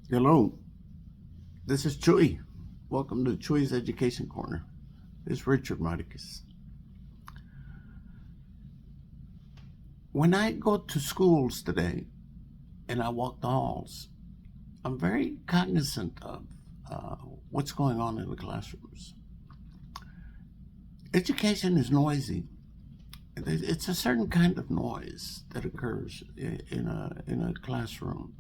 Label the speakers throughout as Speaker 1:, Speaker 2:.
Speaker 1: Hello, this is Chuy. Welcome to Chuy's Education Corner. This is Richard Marquez. When I go to schools today and I walk the halls, I'm very cognizant of what's going on in the classrooms. Education is noisy. It's a certain kind of noise that occurs in a classroom.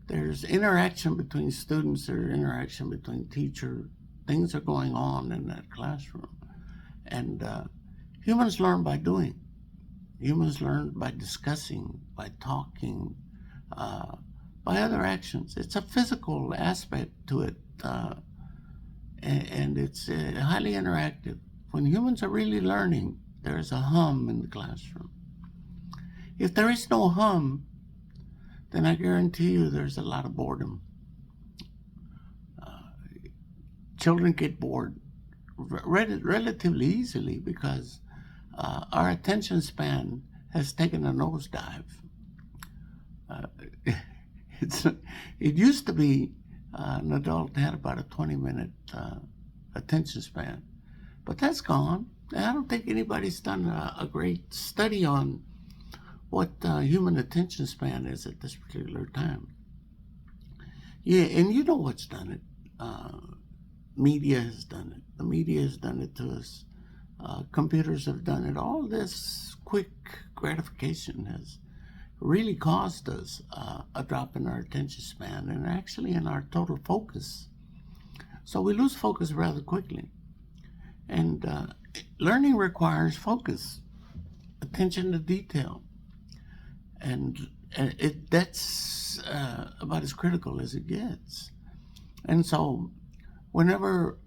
Speaker 1: There's interaction between students, there's interaction between teachers. Things are going on in that classroom. And humans learn by doing. Humans learn by discussing, by talking, by other actions. It's a physical aspect to it, and it's highly interactive. When humans are really learning, there's a hum in the classroom. If there is no hum, then I guarantee you there's a lot of boredom. Children get bored relatively easily because our attention span has taken a nosedive. Uh, it used to be an adult had about a 20-minute attention span, but that's gone. I don't think anybody's done a great study on what human attention span is at this particular time. Yeah, and you know what's done it. Media has done it. The media has done it to us. Computers have done it. All this quick gratification has really caused us a drop in our attention span and actually in our total focus. So we lose focus rather quickly. And learning requires focus, attention to detail. And that's about as critical as it gets. And so whenever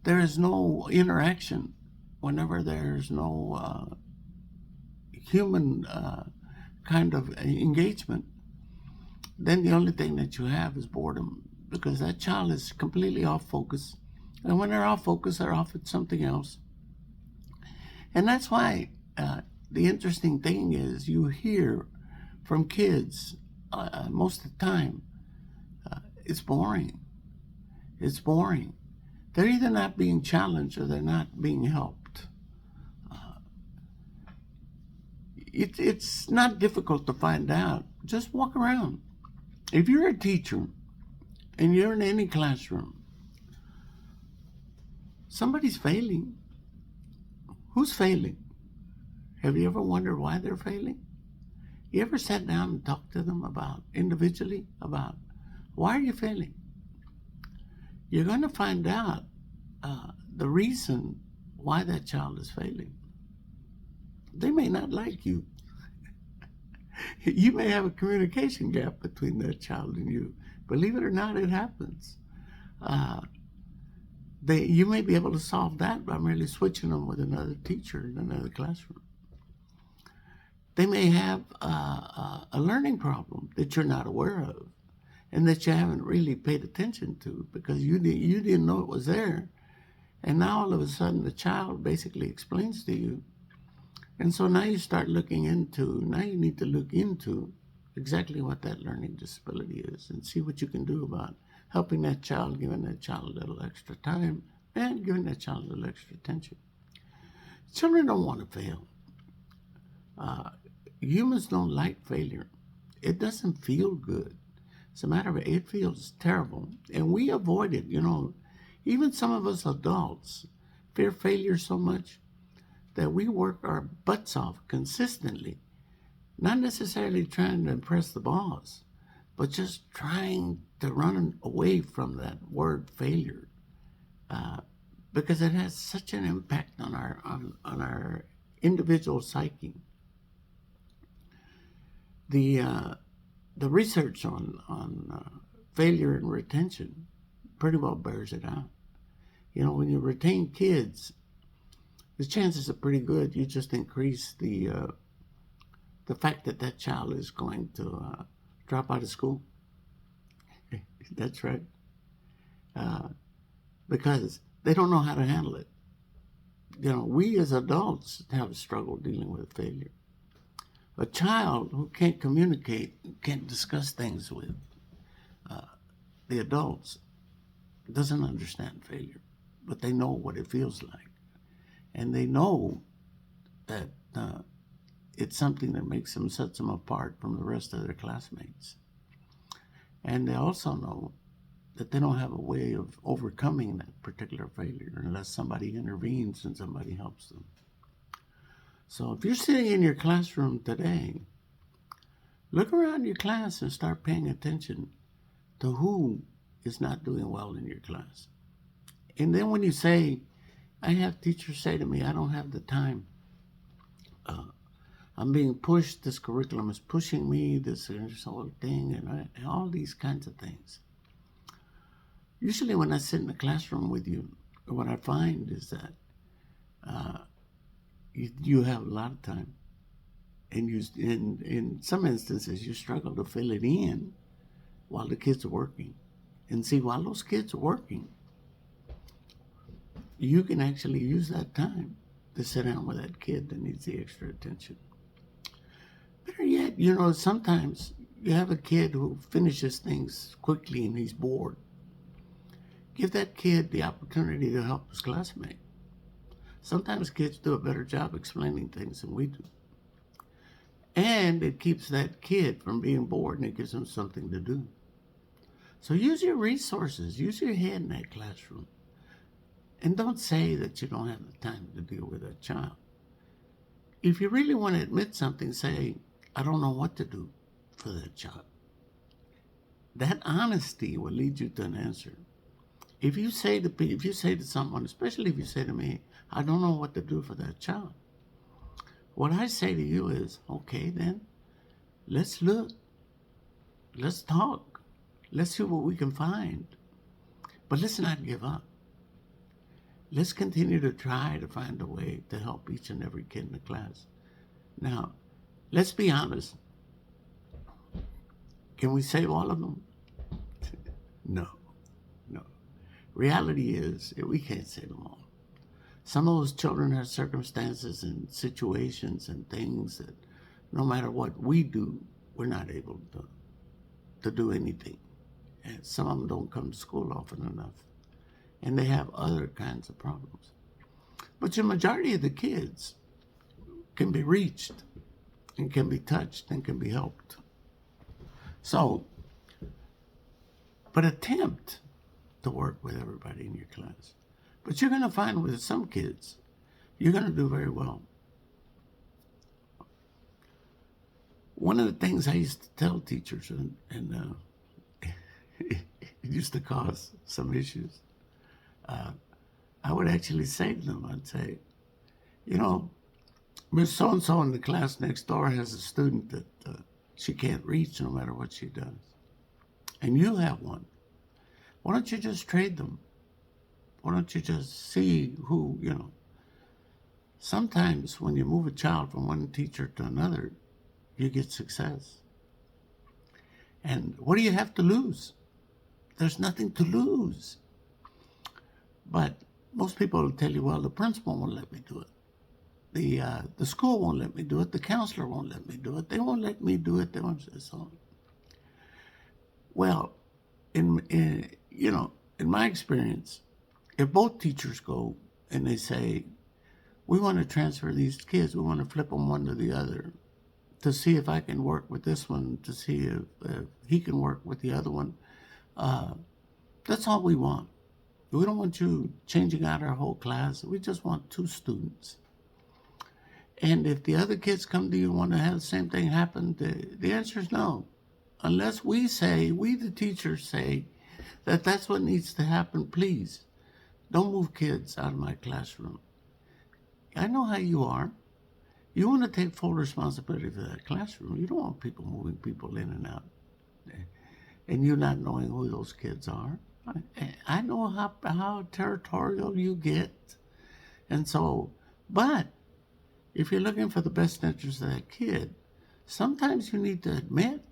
Speaker 1: there is no interaction, whenever there's no human kind of engagement, then the only thing that you have is boredom, because that child is completely off focus. And when they're off focus, they're off at something else. And that's why the interesting thing is you hear from kids most of the time, it's boring. It's boring. They're either not being challenged or they're not being helped. It's not difficult to find out. Just walk around. If you're a teacher and you're in any classroom, somebody's failing. Who's failing? Have you ever wondered why they're failing? You ever sat down and talked to them individually about why are you failing? You're going to find out the reason why that child is failing. They may not like you. You may have a communication gap between that child and you. Believe it or not, it happens. You may be able to solve that by merely switching them with another teacher in another classroom. They may have a learning problem that you're not aware of and that you haven't really paid attention to because you didn't know it was there. And now all of a sudden the child basically explains to you. And so now you need to look into exactly what that learning disability is and see what you can do about helping that child, giving that child a little extra time and giving that child a little extra attention. Children don't want to fail. Humans don't like failure. It doesn't feel good. As a matter of fact, it feels terrible. And we avoid it. Even some of us adults fear failure so much that we work our butts off consistently, not necessarily trying to impress the boss, but just trying to run away from that word failure, because it has such an impact on our individual psyche. The research on failure and retention pretty well bears it out. When you retain kids, the chances are pretty good. You just increase the fact that child is going to drop out of school. That's right. Because they don't know how to handle it. We as adults have a struggle dealing with failure. A child who can't communicate, can't discuss things with, The adults doesn't understand failure, but they know what it feels like. And they know that it's something that makes them, sets them apart from the rest of their classmates. And they also know that they don't have a way of overcoming that particular failure unless somebody intervenes and somebody helps them. So if you're sitting in your classroom today, look around your class and start paying attention to who is not doing well in your class. And then when you say, I have teachers say to me, I don't have the time. I'm being pushed. This curriculum is pushing me, this whole thing, and all these kinds of things. Usually when I sit in the classroom with you, what I find is that you have a lot of time. And in some instances, you struggle to fill it in while the kids are working. And see, while those kids are working, you can actually use that time to sit down with that kid that needs the extra attention. Better yet, sometimes you have a kid who finishes things quickly and he's bored. Give that kid the opportunity to help his classmate. Sometimes kids do a better job explaining things than we do. And it keeps that kid from being bored and it gives them something to do. So use your resources, use your head in that classroom. And don't say that you don't have the time to deal with that child. If you really want to admit something, say, I don't know what to do for that child. That honesty will lead you to an answer. If you say to someone, especially if you say to me, I don't know what to do for that child, what I say to you is, okay, then let's look, let's talk, let's see what we can find, but let's not give up. Let's continue to try to find a way to help each and every kid in the class. Now, let's be honest. Can we save all of them? No. Reality is we can't save them all. Some of those children have circumstances and situations and things that no matter what we do, we're not able to do anything. And some of them don't come to school often enough. And they have other kinds of problems. But the majority of the kids can be reached and can be touched and can be helped. So, but attempt to work with everybody in your class. But you're going to find with some kids, you're going to do very well. One of the things I used to tell teachers, and it used to cause some issues, I would actually say to them, I'd say, Miss So-and-so in the class next door has a student that she can't reach no matter what she does. And you have one. Why don't you just trade them? Why don't you just see who, Sometimes when you move a child from one teacher to another, you get success. And what do you have to lose? There's nothing to lose. But most people will tell you, well, the principal won't let me do it. The school won't let me do it. The counselor won't let me do it. They won't let me do it. They won't say so. Well, in my experience, if both teachers go and they say, we want to transfer these kids, we want to flip them one to the other to see if I can work with this one, to see if he can work with the other one, that's all we want. We don't want you changing out our whole class. We just want 2 students. And if the other kids come to you and want to have the same thing happen, the answer is no. Unless we the teachers say, that that's what needs to happen, please. Don't move kids out of my classroom. I know how you are. You want to take full responsibility for that classroom. You don't want people moving people in and out. And you not knowing who those kids are. I know how territorial you get. And so, but if you're looking for the best interest of that kid, sometimes you need to admit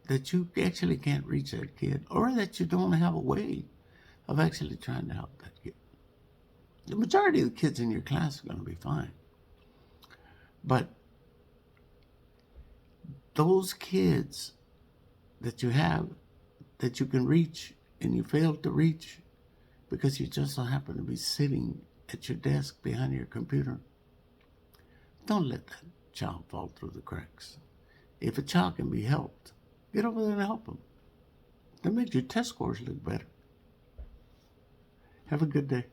Speaker 1: that you actually can't reach that kid, or that you don't have a way of actually trying to help that kid. The majority of the kids in your class are going to be fine. But those kids that you have that you can reach and you failed to reach because you just so happen to be sitting at your desk behind your computer. Don't let that child fall through the cracks. If a child can be helped, get over there and help them. That makes your test scores look better. Have a good day.